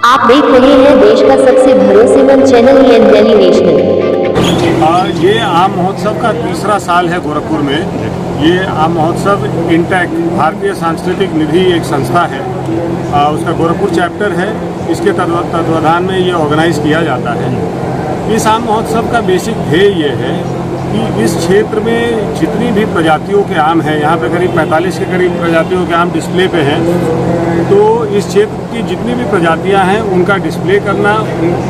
आप देख रहे हैं देश का सबसे भरोसेमंद चैनल दिल्ली नेशनल। ये आम महोत्सव का तीसरा साल है गोरखपुर में। ये आम महोत्सव इंटैक भारतीय सांस्कृतिक निधि एक संस्था है, उसका गोरखपुर चैप्टर है। इसके तत्वाधान में ये ऑर्गेनाइज किया जाता है। इस आम महोत्सव का बेसिक ध्येय ये है कि इस क्षेत्र में जितनी भी प्रजातियों के आम हैं, यहाँ पे करीब 45 के करीब प्रजातियों के आम डिस्प्ले पे हैं, तो इस क्षेत्र की जितनी भी प्रजातियाँ हैं उनका डिस्प्ले करना,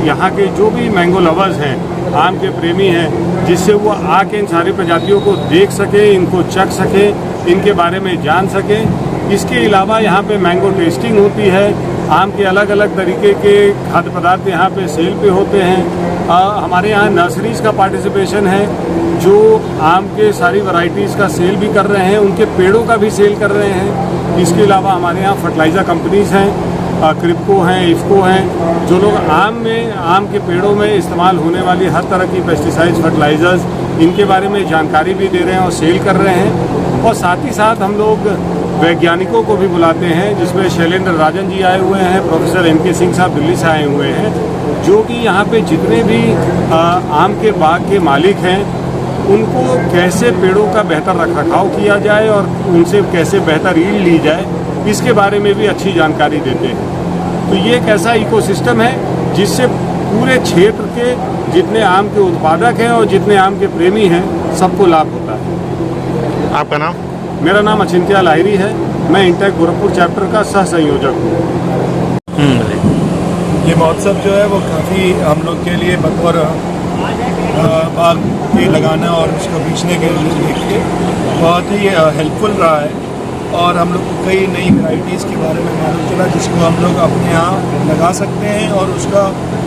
यहाँ के जो भी मैंगो लवर्स हैं, आम के प्रेमी हैं, जिससे वो आके इन सारी प्रजातियों को देख सकें, इनको चख सकें, इनके बारे में जान सकें। इसके अलावा यहाँ पे मैंगो टेस्टिंग होती है, आम के अलग अलग तरीके के खाद्य पदार्थ यहाँ पे सेल पे होते हैं। हमारे यहाँ नर्सरीज़ का पार्टिसिपेशन है जो आम के सारी वैरायटीज़ का सेल भी कर रहे हैं, उनके पेड़ों का भी सेल कर रहे हैं। इसके अलावा हमारे यहाँ फर्टिलाइज़र कंपनीज़ हैं, क्रिप्को हैं, इफ्को हैं, जो लोग आम के पेड़ों में इस्तेमाल होने वाली हर तरह की पेस्टिसाइड्स, फर्टिलाइज़र्स, इनके बारे में जानकारी भी दे रहे हैं और सेल कर रहे हैं। और साथ ही साथ हम लोग वैज्ञानिकों को भी बुलाते हैं, जिसमें शैलेंद्र राजन जी आए हुए हैं, प्रोफेसर एम.के. सिंह साहब दिल्ली से आए हुए हैं, जो कि यहाँ पे जितने भी आम के बाग के मालिक हैं उनको कैसे पेड़ों का बेहतर रखरखाव किया जाए और उनसे कैसे बेहतर ईल्ड ली जाए, इसके बारे में भी अच्छी जानकारी देते हैं। तो ये एक ऐसा इकोसिस्टम है जिससे पूरे क्षेत्र के जितने आम के उत्पादक हैं और जितने आम के प्रेमी हैं सबको लाभ होता है। आपका नाम? मेरा नाम अचिंत्या लाहिरी है, मैं इंटैक गोरखपुर चैप्टर का सह संयोजक हूँ। ये महोत्सव जो है वो काफ़ी हम लोग के लिए बतौर बाग के लगाना और उसको बेचने के लिए बहुत ही हेल्पफुल रहा है। और हम लोग को कई नई वैरायटीज़ के बारे में मालूम चला जिसको हम लोग अपने यहाँ लगा सकते हैं और उसका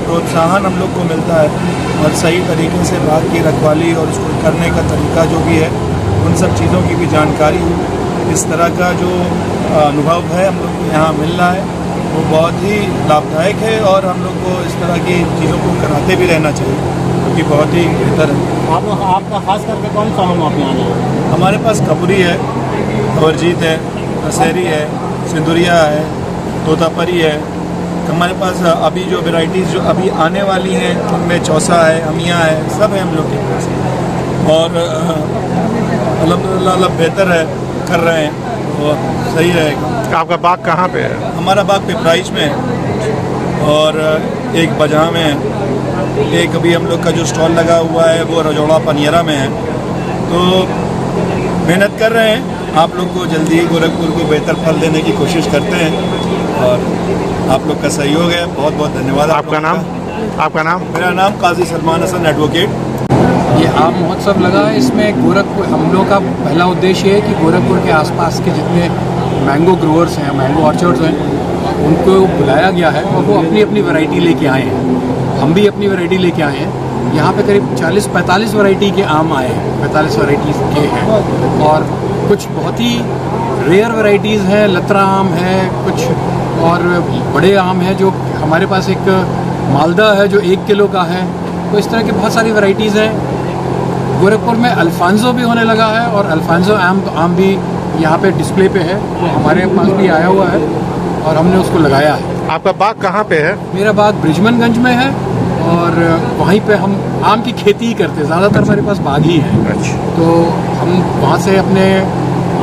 प्रोत्साहन हम लोग को मिलता है। और सही तरीके से बाग की रखवाली और उसको करने का तरीका जो भी है, उन सब चीज़ों की भी जानकारी, इस तरह का जो अनुभव है हम लोग को यहाँ मिल रहा है वो बहुत ही लाभदायक है। और हम लोग को इस तरह की चीज़ों को कराते भी रहना चाहिए क्योंकि बहुत ही बेहतर है। आपका खास करके कौन सा आम आप यहाँ है? हमारे पास कपूरी है, अवरजीत है, दशहरी है, सिंदुरिया है, तोतापरी है। हमारे पास अभी जो वैरायटीज़ जो अभी आने वाली हैं उनमें चौसा है, अमिया है, सब है हम लोग के पास। और अल्हम्दुलिल्लाह बेहतर है, कर रहे हैं, तो सही रहेगा। आपका बाग कहाँ पे है? हमारा बाग पिपराइच में है और एक बजहा में है। एक अभी हम लोग का जो स्टॉल लगा हुआ है वो रजौड़ा पनियरा में है। तो मेहनत कर रहे हैं, आप लोग को जल्दी ही गोरखपुर को बेहतर फल देने की कोशिश करते हैं और आप लोग का सहयोग है। बहुत बहुत धन्यवाद। आपका नाम? आपका नाम? मेरा नाम काजी सलमान हसन एडवोकेट। ये आम महोत्सव लगा है, इसमें गोरखपुर, हम लोग का पहला उद्देश्य है कि गोरखपुर के आसपास के जितने मैंगो ग्रोअर्स हैं, मैंगो ऑर्चर्ड्स हैं, उनको बुलाया गया है और वो अपनी अपनी वैरायटी लेके आए हैं। हम भी अपनी वैरायटी लेके आए हैं। यहाँ पे करीब 40-45 वैरायटी के आम आए हैं, 45 वैराइटीज़ के हैं और कुछ बहुत ही रेयर वैरायटीज़ हैं, लतरा आम है कुछ, और बड़े आम हैं जो हमारे पास एक मालदा है जो 1 किलो का है। तो इस तरह की बहुत सारी वैरायटीज़ हैं। गोरखपुर में अल्फांसो भी होने लगा है और अल्फांसो आम भी यहाँ पे डिस्प्ले पे है, वो हमारे पास भी आया हुआ है और हमने उसको लगाया है। आपका बाग कहाँ पे है? मेरा बाग ब्रिजमनगंज में है और वहीं पे हम आम की खेती ही करते हैं, ज़्यादातर हमारे पास बाग ही है। अच्छा। तो हम वहाँ से अपने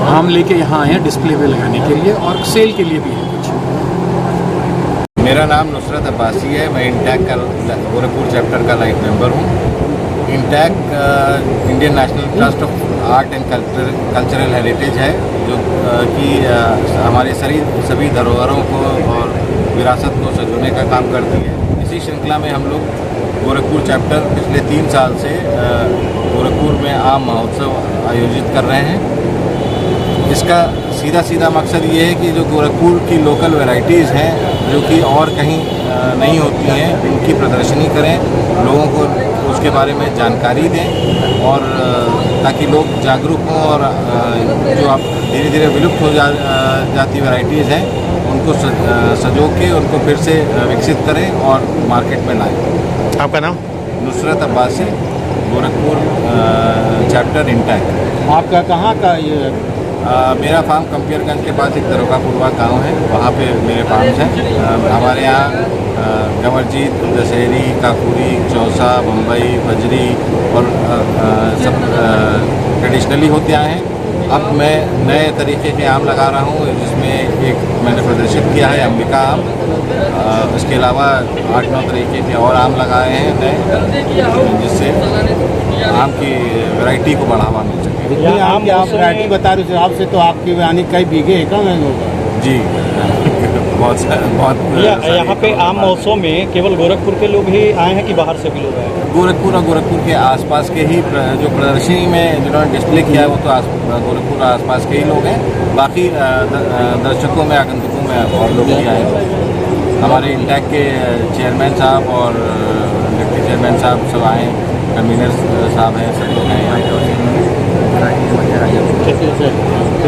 आम लेके यहाँ आए हैं डिस्प्ले पे लगाने के लिए और सेल के लिए भी है कुछ। मेरा नाम नुसरत अब्बासी है, मैं इंटैक का गोरखपुर चैप्टर का लाइफ मेंबर हूँ। INTACH Indian National Trust of Art and Cultural Heritage है, जो कि हमारे सभी धरोहरों को और विरासत को संजोने का काम करती है। इसी श्रृंखला में हम लोग गोरखपुर चैप्टर पिछले 3 साल से गोरखपुर में आम महोत्सव आयोजित कर रहे हैं। इसका सीधा मकसद ये है कि जो गोरखपुर की लोकल वैरायटीज़ हैं जो कि और कहीं नहीं होती हैं, उनकी प्रदर्शनी करें, लोगों को उसके बारे में जानकारी दें और ताकि लोग जागरूक हों और जो आप धीरे धीरे विलुप्त हो जाती वैरायटीज़ हैं उनको सजो के उनको फिर से विकसित करें और मार्केट में लाएं। आपका नाम? Nusrat Abbasi, Gorakhpur chapter INTACH. आपका कहाँ का ये मेरा फार्म कंपियरगंज के पास एक दरोगापुरवा गांव है, वहाँ पे मेरे फार्म्स हैं। हमारे यहाँ गंवरजीत, दशहरी, काकुरी, चौसा, बम्बई, बजरी और सब ट्रेडिशनली होते आए हैं। अब मैं नए तरीके के आम लगा रहा हूँ, जिसमें एक मैंने प्रदर्शित किया है अंबिका आम। इसके अलावा 8-9 तरीके के और आम लगाए हैं नए, जिससे आम की वैरायटी को बढ़ावा मिल सके। जितनी आम की आप वैरायटी बता रहे हो, उस हिसाब से तो आपकी यानी कई बीघे है का मैंगो का? जी बहुत यहाँ पे आम महोत्सव में केवल गोरखपुर के लोग ही आए हैं कि बाहर से भी लोग आए हैं? गोरखपुर और गोरखपुर के आसपास के ही जो प्रदर्शनी में जिन्होंने डिस्प्ले किया है वो तो गोरखपुर आसपास के ही लोग हैं। बाकी दर्शकों में, आगंतुकों में और लोग भी आए हैं। हमारे इंटैक के चेयरमैन साहब और डिप्टी चेयरमैन साहब सब आए, कन्वीनर साहब हैं, सब लोग हैं यहाँ पे।